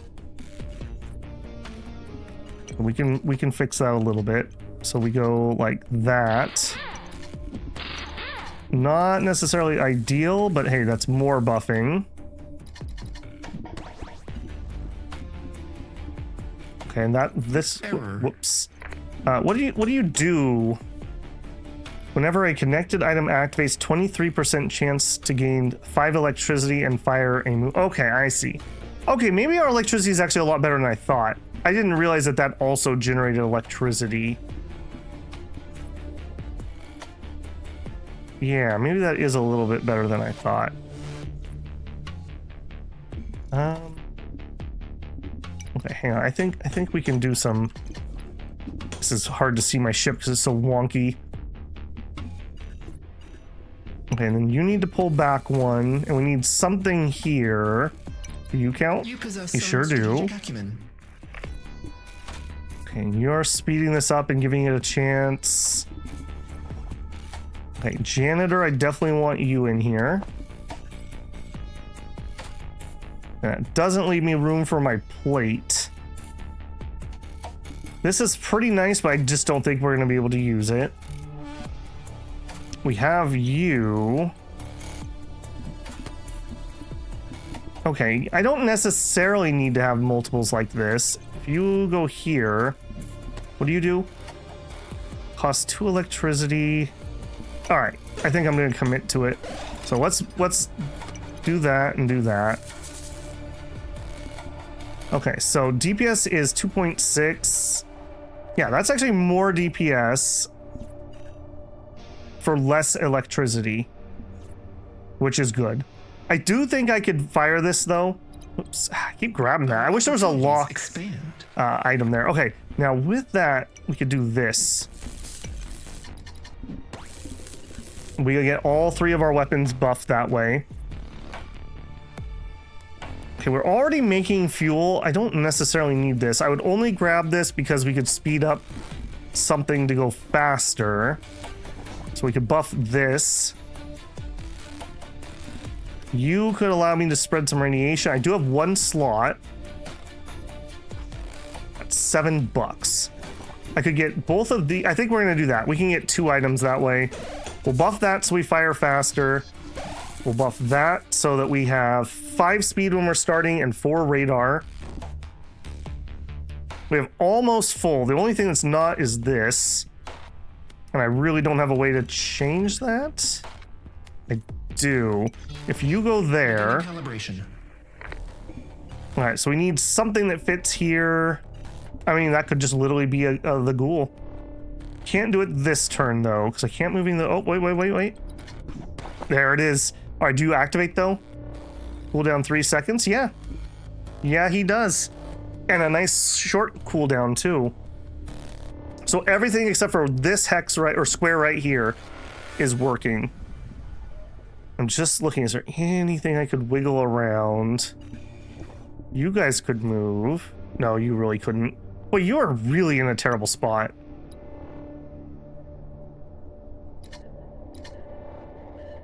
S1: We can fix that a little bit. So we go like that. Not necessarily ideal, but hey, that's more buffing. Okay, and whoops. What do you do whenever a connected item activates? 23% chance to gain 5 electricity and fire a move. Okay, I see. Okay, maybe our electricity is actually a lot better than I thought. I didn't realize that also generated electricity. Yeah, maybe that is a little bit better than I thought. Okay, hang on. I think we can do some. This is hard to see my ship because it's so wonky. Okay, and then you need to pull back one, and we need something here. Do you count?
S2: You possess
S1: You
S2: some
S1: sure do.
S2: strategic acumen.
S1: Okay, and you're speeding this up and giving it a chance. Okay, janitor, I definitely want you in here. That doesn't leave me room for my plate. This is pretty nice, but I just don't think we're going to be able to use it. We have you. Okay, I don't necessarily need to have multiples like this. If you go here, what do you do? Cost 2 electricity. All right, I think I'm going to commit to it. So let's do that and do that. Okay, so DPS is 2.6. Yeah, that's actually more DPS for less electricity, which is good. I do think I could fire this though. Oops, I keep grabbing that. I wish there was a lock item there. Okay, now with that, we could do this. We get all 3 of our weapons buffed that way. Okay, we're already making fuel. I don't necessarily need this. I would only grab this because we could speed up something to go faster. So we could buff this. You could allow me to spread some radiation. I do have 1 slot. That's $7. I could get both of the... I think we're going to do that. We can get 2 items that way. We'll buff that so we fire faster. We'll buff that so that we have 5 speed when we're starting and 4 radar. We have almost full. The only thing that's not is this. And I really don't have a way to change that. I do. If you go there...
S2: Calibration.
S1: All right, so we need something that fits here. I mean, that could just literally be the ghoul. Can't do it this turn, though, because I can't move in the... Oh, wait. There it is. All right, do you activate, though? Cooldown 3 seconds? Yeah. Yeah, he does. And a nice short cooldown, too. So everything except for this hex right or square right here is working. I'm just looking. Is there anything I could wiggle around? You guys could move. No, you really couldn't. Well, you are really in a terrible spot.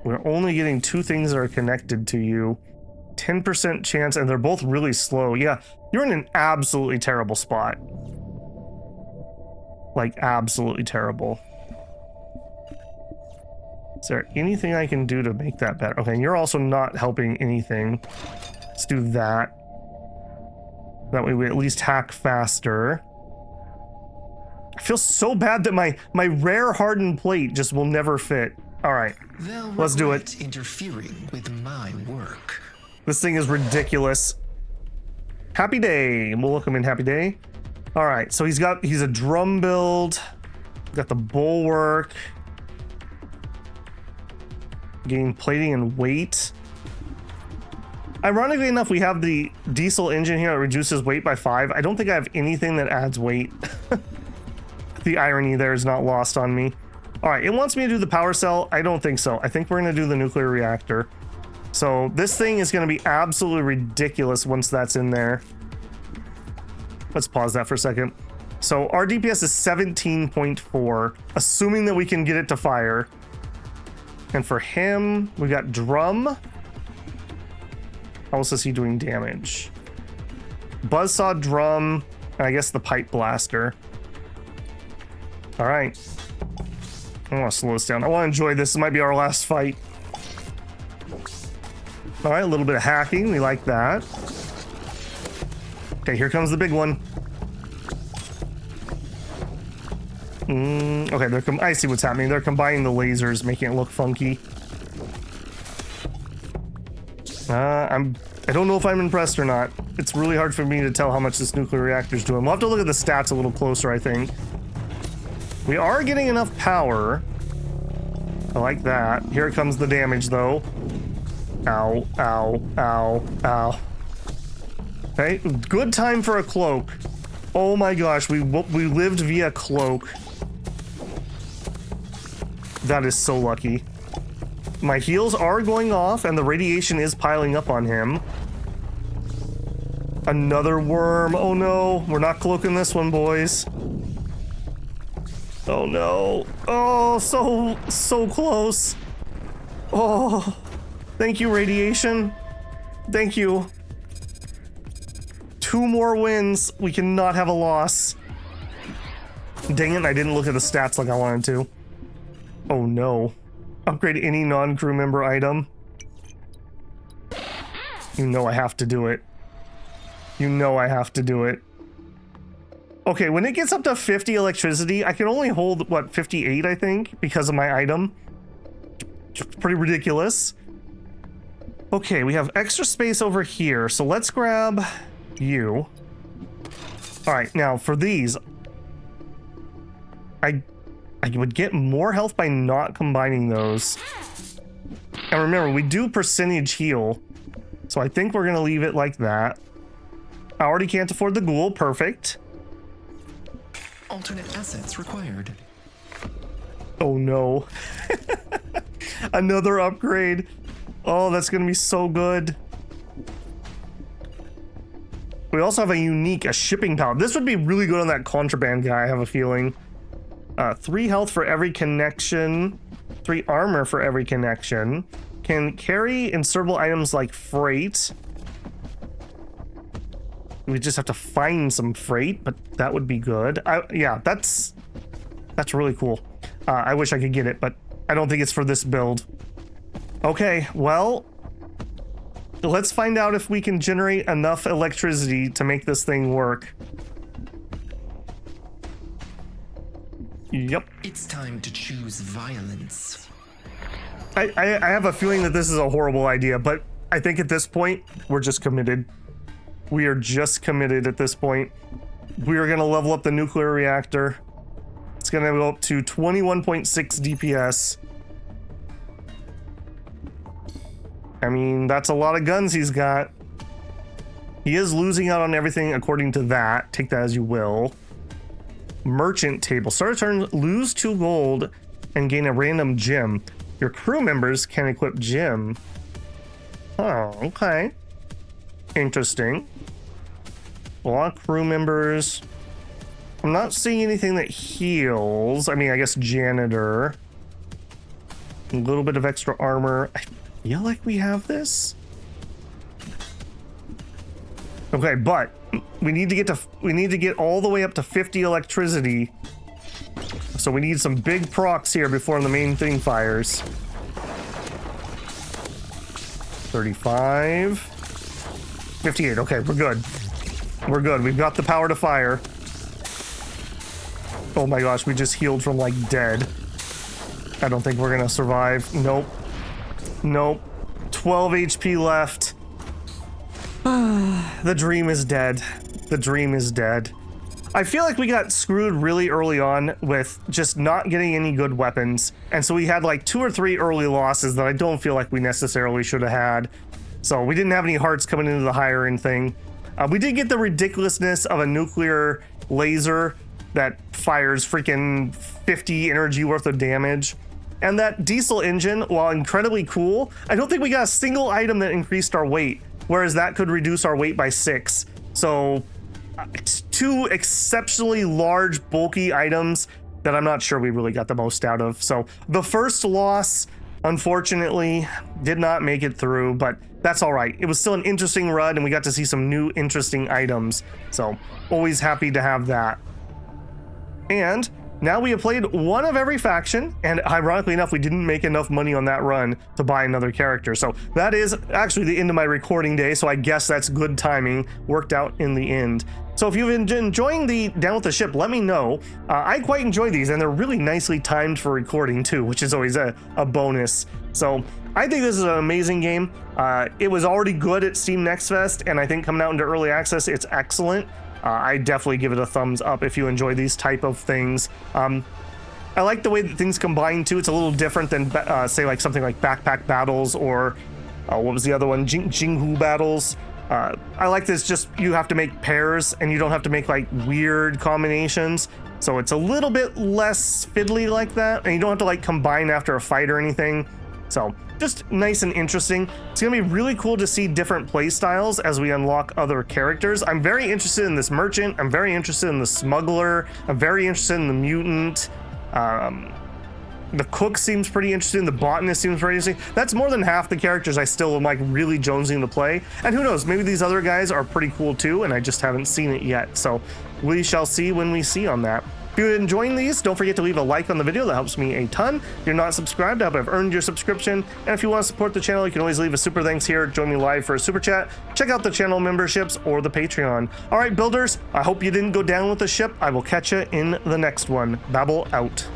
S1: We're only getting 2 things that are connected to you. 10% chance, and they're both really slow. Yeah, you're in an absolutely terrible spot. Like, absolutely terrible. Is there anything I can do to make that better? Okay, and you're also not helping anything. Let's do that. That way we at least hack faster. I feel so bad that my rare hardened plate just will never fit. All right, let's do it.
S2: Interfering with my work.
S1: This thing is ridiculous. Happy Day. We'll look him in Happy Day. All right, so he's a drum build. Got the bulwark. Gain plating and weight. Ironically enough, we have the diesel engine here that reduces weight by 5. I don't think I have anything that adds weight. The irony there is not lost on me. All right, it wants me to do the power cell. I don't think so. I think we're going to do the nuclear reactor. So this thing is going to be absolutely ridiculous once that's in there. Let's pause that for a second. So our DPS is 17.4, assuming that we can get it to fire. And for him, we got drum. How else is he doing damage? Buzzsaw, drum, and I guess the pipe blaster. All right. I want to slow this down. I want to enjoy this. This might be our last fight. All right, a little bit of hacking. We like that. Okay, here comes the big one. Okay, I see what's happening. They're combining the lasers, making it look funky. I don't know if I'm impressed or not. It's really hard for me to tell how much this nuclear reactor's doing. We'll have to look at the stats a little closer, I think. We are getting enough power. I like that. Here comes the damage, though. Ow, ow, ow, ow. Okay, good time for a cloak. Oh my gosh, we lived via cloak. That is so lucky. My heals are going off, and the radiation is piling up on him. Another worm. Oh no, we're not cloaking this one, boys. Oh no. Oh, so close. Oh, thank you, radiation. Thank you. 2 more wins. We cannot have a loss. Dang it, I didn't look at the stats like I wanted to. Oh no. Upgrade any non-crew member item. You know I have to do it. You know I have to do it. Okay, when it gets up to 50 electricity, I can only hold, what, 58, I think, because of my item. Pretty ridiculous. Okay, we have extra space over here, so let's grab you. All right, now for these, I would get more health by not combining those. And remember, we do percentage heal, so I think we're gonna leave it like that. I already can't afford the ghoul, perfect.
S2: Alternate assets required.
S1: Oh no. Another upgrade. Oh, that's gonna be so good. We also have a shipping power. This would be really good on that contraband guy, I have a feeling. 3 health for every connection, 3 armor for every connection. Can carry insertable items like freight. We just have to find some freight, but that would be good. Yeah, that's really cool. I wish I could get it, but I don't think it's for this build. Okay, well, let's find out if we can generate enough electricity to make this thing work. Yep.
S2: It's time to choose violence.
S1: I have a feeling that this is a horrible idea, but I think at this point, we're just committed. We are just committed at this point. We are going to level up the nuclear reactor. It's going to go up to 21.6 DPS. I mean, that's a lot of guns he's got. He is losing out on everything according to that. Take that as you will. Merchant table. Start a turn, lose 2 gold, and gain a random gem. Your crew members can equip gem. Oh, okay. Interesting. A lot of crew members. I'm not seeing anything that heals. I mean, I guess janitor. A little bit of extra armor. I feel like we have this. Okay, but we need to get all the way up to 50 electricity. So we need some big procs here before the main thing fires. 35. 58. Okay, we're good. We're good. We've got the power to fire. Oh my gosh, we just healed from like dead. I don't think we're gonna survive. Nope. Nope. 12 HP left. The dream is dead. The dream is dead. I feel like we got screwed really early on with just not getting any good weapons. And so we had like 2 or 3 early losses that I don't feel like we necessarily should have had. So we didn't have any hearts coming into the higher end thing. We did get the ridiculousness of a nuclear laser that fires freaking 50 energy worth of damage. And that diesel engine, while incredibly cool, I don't think we got a single item that increased our weight, whereas that could reduce our weight by 6. So 2 exceptionally large, bulky items that I'm not sure we really got the most out of. So the first loss, unfortunately, did not make it through, but that's all right. It was still an interesting run, and we got to see some new interesting items. So always happy to have that. And now we have played one of every faction, and ironically enough, we didn't make enough money on that run to buy another character. So that is actually the end of my recording day, so I guess that's good timing. Worked out in the end. So if you've been enjoying the Down with the Ship, let me know. I quite enjoy these, and they're really nicely timed for recording too, which is always a bonus. So I think this is an amazing game. It was already good at Steam Next Fest, and I think coming out into early access, it's excellent. I definitely give it a thumbs up if you enjoy these type of things. I like the way that things combine too. It's a little different than say like something like backpack battles or what was the other one? Jinghu battles. I like this, just you have to make pairs and you don't have to make like weird combinations. So it's a little bit less fiddly like that, and you don't have to like combine after a fight or anything. So just nice and interesting. It's gonna be really cool to see different play styles as we unlock other characters. I'm very interested in this merchant. I'm very interested in the smuggler. I'm very interested in the mutant. The cook seems pretty interesting. The botanist seems pretty interesting. That's more than half the characters I still am like really jonesing to play. And who knows, maybe these other guys are pretty cool too, and I just haven't seen it yet. So we shall see when we see on that. If you're enjoying these, don't forget to leave a like on the video. That helps me a ton. If you're not subscribed, I hope I've earned your subscription. And if you want to support the channel, you can always leave a super thanks here. Join me live for a super chat. Check out the channel memberships or the Patreon. All right, builders, I hope you didn't go down with the ship. I will catch you in the next one. Babel out.